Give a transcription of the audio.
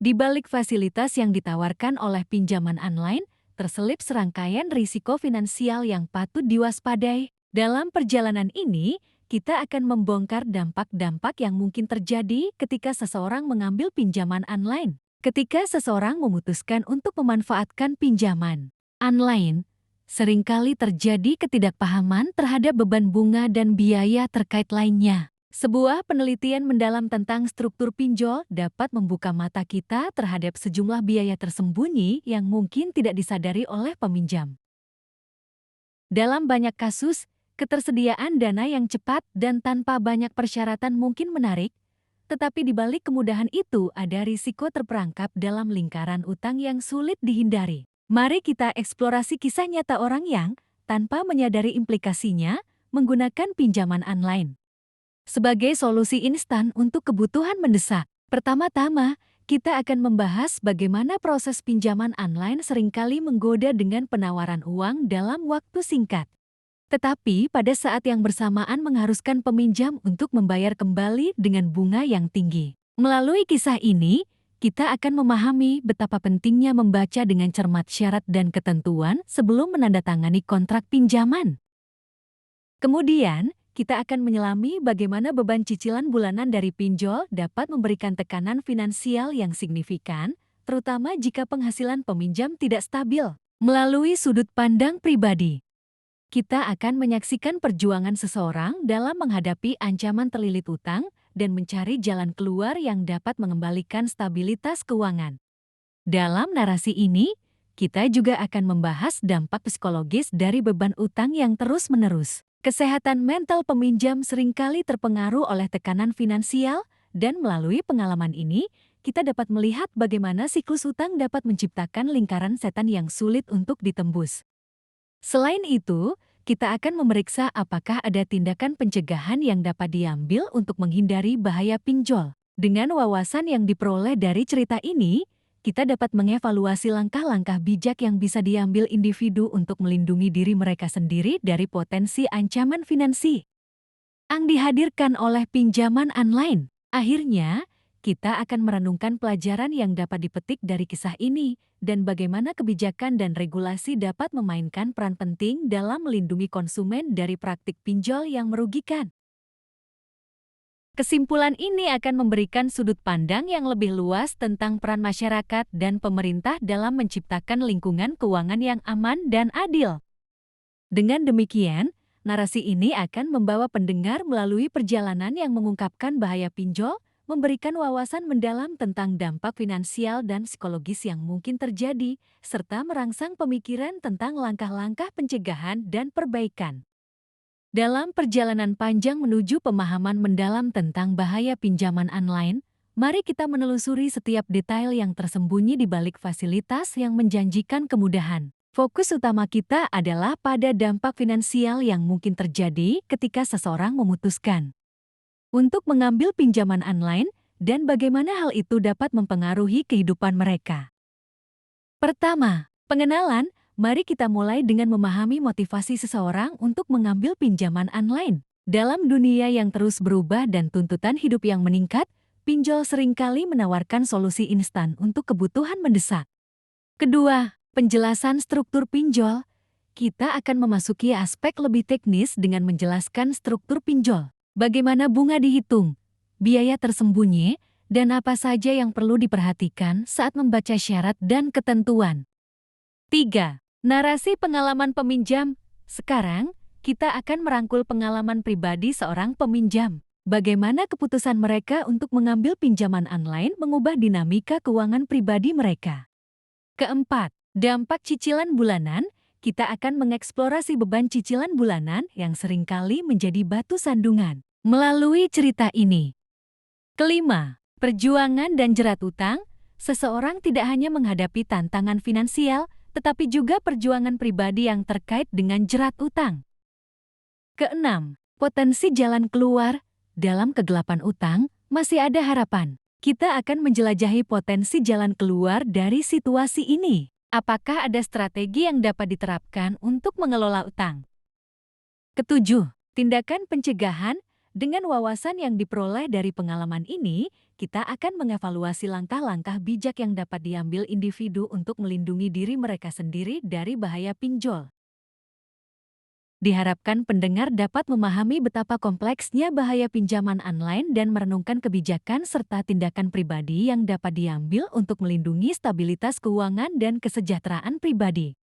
Di balik fasilitas yang ditawarkan oleh pinjaman online, terselip serangkaian risiko finansial yang patut diwaspadai. Dalam perjalanan ini, kita akan membongkar dampak-dampak yang mungkin terjadi ketika seseorang mengambil pinjaman online. Ketika seseorang memutuskan untuk memanfaatkan pinjaman online, seringkali terjadi ketidakpahaman terhadap beban bunga dan biaya terkait lainnya. Sebuah penelitian mendalam tentang struktur pinjol dapat membuka mata kita terhadap sejumlah biaya tersembunyi yang mungkin tidak disadari oleh peminjam. Dalam banyak kasus, ketersediaan dana yang cepat dan tanpa banyak persyaratan mungkin menarik, tetapi di balik kemudahan itu ada risiko terperangkap dalam lingkaran utang yang sulit dihindari. Mari kita eksplorasi kisah nyata orang yang, tanpa menyadari implikasinya, menggunakan pinjaman online sebagai solusi instan untuk kebutuhan mendesak. Pertama-tama, kita akan membahas bagaimana proses pinjaman online seringkali menggoda dengan penawaran uang dalam waktu singkat. Tetapi pada saat yang bersamaan mengharuskan peminjam untuk membayar kembali dengan bunga yang tinggi. Melalui kisah ini, kita akan memahami betapa pentingnya membaca dengan cermat syarat dan ketentuan sebelum menandatangani kontrak pinjaman. Kemudian, kita akan menyelami bagaimana beban cicilan bulanan dari pinjol dapat memberikan tekanan finansial yang signifikan, terutama jika penghasilan peminjam tidak stabil. Melalui sudut pandang pribadi, kita akan menyaksikan perjuangan seseorang dalam menghadapi ancaman terlilit utang dan mencari jalan keluar yang dapat mengembalikan stabilitas keuangan. Dalam narasi ini, kita juga akan membahas dampak psikologis dari beban utang yang terus-menerus. Kesehatan mental peminjam seringkali terpengaruh oleh tekanan finansial, dan melalui pengalaman ini, kita dapat melihat bagaimana siklus utang dapat menciptakan lingkaran setan yang sulit untuk ditembus. Selain itu, kita akan memeriksa apakah ada tindakan pencegahan yang dapat diambil untuk menghindari bahaya pinjol. Dengan wawasan yang diperoleh dari cerita ini, kita dapat mengevaluasi langkah-langkah bijak yang bisa diambil individu untuk melindungi diri mereka sendiri dari potensi ancaman finansial yang dihadirkan oleh pinjaman online. Akhirnya, kita akan merenungkan pelajaran yang dapat dipetik dari kisah ini dan bagaimana kebijakan dan regulasi dapat memainkan peran penting dalam melindungi konsumen dari praktik pinjol yang merugikan. Kesimpulan ini akan memberikan sudut pandang yang lebih luas tentang peran masyarakat dan pemerintah dalam menciptakan lingkungan keuangan yang aman dan adil. Dengan demikian, narasi ini akan membawa pendengar melalui perjalanan yang mengungkapkan bahaya pinjol, memberikan wawasan mendalam tentang dampak finansial dan psikologis yang mungkin terjadi, serta merangsang pemikiran tentang langkah-langkah pencegahan dan perbaikan. Dalam perjalanan panjang menuju pemahaman mendalam tentang bahaya pinjaman online, mari kita menelusuri setiap detail yang tersembunyi di balik fasilitas yang menjanjikan kemudahan. Fokus utama kita adalah pada dampak finansial yang mungkin terjadi ketika seseorang memutuskan untuk mengambil pinjaman online dan bagaimana hal itu dapat mempengaruhi kehidupan mereka. Pertama, pengenalan. Mari kita mulai dengan memahami motivasi seseorang untuk mengambil pinjaman online. Dalam dunia yang terus berubah dan tuntutan hidup yang meningkat, pinjol seringkali menawarkan solusi instan untuk kebutuhan mendesak. Kedua, penjelasan struktur pinjol. Kita akan memasuki aspek lebih teknis dengan menjelaskan struktur pinjol. Bagaimana bunga dihitung, biaya tersembunyi, dan apa saja yang perlu diperhatikan saat membaca syarat dan ketentuan. 3. Narasi pengalaman peminjam. Sekarang, kita akan merangkul pengalaman pribadi seorang peminjam. Bagaimana keputusan mereka untuk mengambil pinjaman online mengubah dinamika keuangan pribadi mereka. Keempat, dampak cicilan bulanan. Kita akan mengeksplorasi beban cicilan bulanan yang seringkali menjadi batu sandungan melalui cerita ini. Kelima, perjuangan dan jerat utang. Seseorang tidak hanya menghadapi tantangan finansial, tetapi juga perjuangan pribadi yang terkait dengan jerat utang. Keenam, potensi jalan keluar. Dalam kegelapan utang, masih ada harapan. Kita akan menjelajahi potensi jalan keluar dari situasi ini. Apakah ada strategi yang dapat diterapkan untuk mengelola utang? Ketujuh, tindakan pencegahan. Dengan wawasan yang diperoleh dari pengalaman ini, kita akan mengevaluasi langkah-langkah bijak yang dapat diambil individu untuk melindungi diri mereka sendiri dari bahaya pinjol. Diharapkan pendengar dapat memahami betapa kompleksnya bahaya pinjaman online dan merenungkan kebijakan serta tindakan pribadi yang dapat diambil untuk melindungi stabilitas keuangan dan kesejahteraan pribadi.